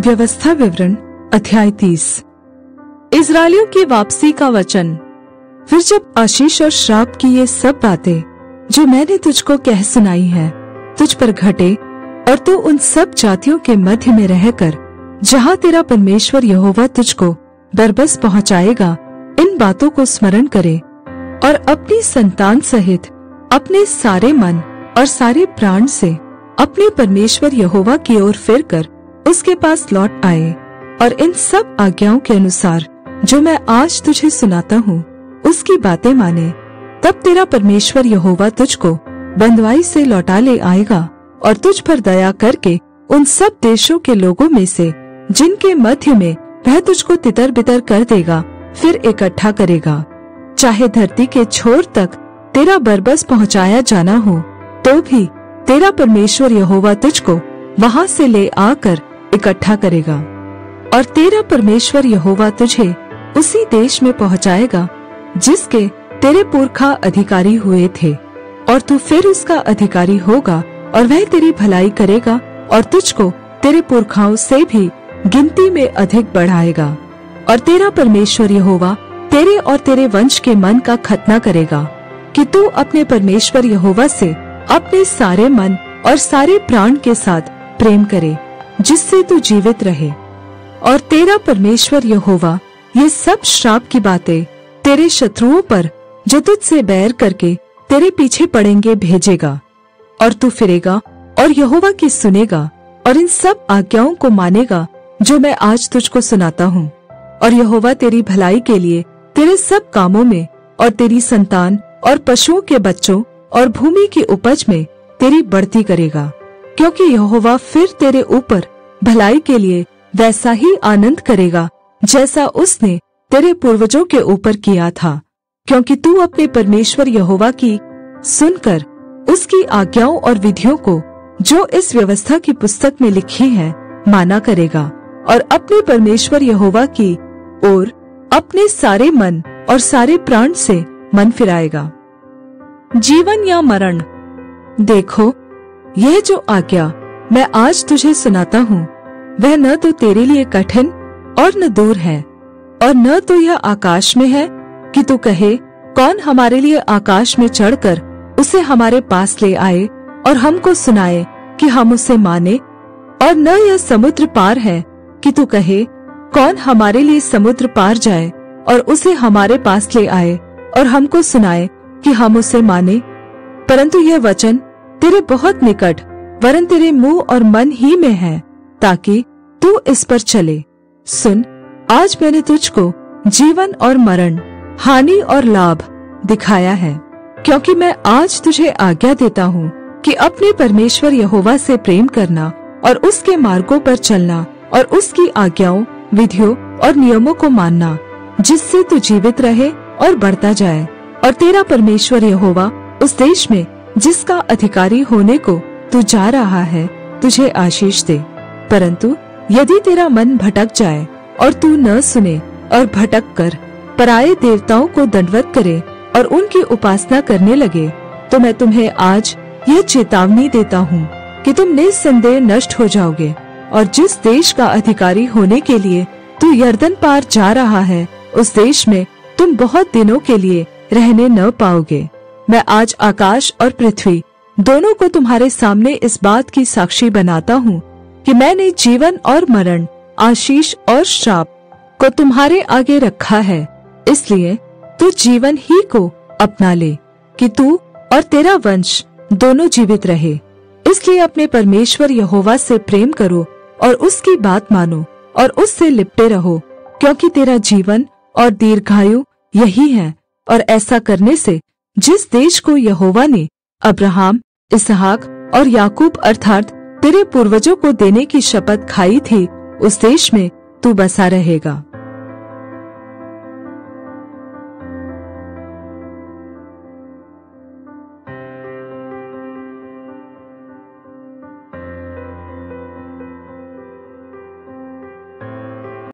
व्यवस्था विवरण अध्याय 30। इस्राएलियों की वापसी का वचन। फिर जब आशीष और श्राप की ये सब बातें जो मैंने तुझको कह सुनाई है तुझ पर घटे, और तू उन सब जातियों के मध्य में रहकर जहाँ तेरा परमेश्वर यहोवा तुझको बरबस पहुँचाएगा, इन बातों को स्मरण करे और अपनी संतान सहित अपने सारे मन और सारे प्राण से अपने परमेश्वर यहोवा की ओर फिरकर उसके पास लौट आए, और इन सब आज्ञाओं के अनुसार जो मैं आज तुझे सुनाता हूँ उसकी बातें माने, तब तेरा परमेश्वर यहोवा तुझको बंधुआई से लौटा ले आएगा और तुझ पर दया करके उन सब देशों के लोगों में से जिनके मध्य में वह तुझको तितर बितर कर देगा फिर इकट्ठा करेगा। चाहे धरती के छोर तक तेरा बरबस पहुँचाया जाना हो तो भी तेरा परमेश्वर यहोवा तुझको वहां से ले आकर इकट्ठा करेगा, और तेरा परमेश्वर यहोवा तुझे उसी देश में पहुँचाएगा जिसके तेरे पुरखा अधिकारी हुए थे, और तू फिर उसका अधिकारी होगा, और वह तेरी भलाई करेगा और तुझको तेरे पुरखाओं से भी गिनती में अधिक बढ़ाएगा। और तेरा परमेश्वर यहोवा तेरे और तेरे वंश के मन का खतना करेगा कि तू अपने परमेश्वर यहोवा से अपने सारे मन और सारे प्राण के साथ प्रेम करे, जिससे तू जीवित रहे। और तेरा परमेश्वर यहोवा ये सब श्राप की बातें तेरे शत्रुओं पर जो तुझसे बैर करके तेरे पीछे पड़ेंगे भेजेगा, और तू फिरेगा और यहोवा की सुनेगा और इन सब आज्ञाओं को मानेगा जो मैं आज तुझको सुनाता हूँ। और यहोवा तेरी भलाई के लिए तेरे सब कामों में और तेरी संतान और पशुओं के बच्चों और भूमि की उपज में तेरी बढ़ती करेगा, क्योंकि यहोवा फिर तेरे ऊपर भलाई के लिए वैसा ही आनंद करेगा जैसा उसने तेरे पूर्वजों के ऊपर किया था, क्योंकि तू अपने परमेश्वर यहोवा की सुनकर उसकी आज्ञाओं और विधियों को जो इस व्यवस्था की पुस्तक में लिखी है माना करेगा, और अपने परमेश्वर यहोवा की ओर अपने सारे मन और सारे प्राण से मन फिराएगा। जीवन या मरण। देखो, यह जो आज्ञा मैं आज तुझे सुनाता हूँ वह न तो तेरे लिए कठिन और न दूर है, और न तो यह आकाश में है कि तू कहे कौन हमारे लिए आकाश में चढ़कर उसे हमारे पास ले आए और हमको सुनाए कि हम उसे माने, और न यह समुद्र पार है कि तू कहे कौन हमारे लिए समुद्र पार जाए और उसे हमारे पास ले आए और हमको सुनाए कि हम उसे माने। परंतु यह वचन तेरे बहुत निकट वरन तेरे मुंह और मन ही में है, ताकि तू इस पर चले। सुन, आज मैंने तुझको जीवन और मरण, हानि और लाभ दिखाया है, क्योंकि मैं आज तुझे आज्ञा देता हूँ कि अपने परमेश्वर यहोवा से प्रेम करना और उसके मार्गों पर चलना और उसकी आज्ञाओं, विधियों और नियमों को मानना, जिससे तू जीवित रहे और बढ़ता जाए, और तेरा परमेश्वर यहोवा उस देश में जिसका अधिकारी होने को तू जा रहा है तुझे आशीष दे। परंतु यदि तेरा मन भटक जाए और तू न सुने और भटक कर पराये देवताओं को दंडवत करे और उनकी उपासना करने लगे, तो मैं तुम्हें आज यह चेतावनी देता हूँ कि तुम निस्संदेह नष्ट हो जाओगे, और जिस देश का अधिकारी होने के लिए तू यरदन पार जा रहा है उस देश में तुम बहुत दिनों के लिए रहने न पाओगे। मैं आज आकाश और पृथ्वी दोनों को तुम्हारे सामने इस बात की साक्षी बनाता हूँ कि मैंने जीवन और मरण, आशीष और श्राप को तुम्हारे आगे रखा है, इसलिए तू जीवन ही को अपना ले कि तू और तेरा वंश दोनों जीवित रहे। इसलिए अपने परमेश्वर यहोवा से प्रेम करो और उसकी बात मानो और उससे लिपटे रहो, क्योंकि तेरा जीवन और दीर्घायु यही है। और ऐसा करने से जिस देश को यहोवा ने अब्राहम, इसहाक और याकूब अर्थात तेरे पूर्वजों को देने की शपथ खाई थी, उस देश में तू बसा रहेगा।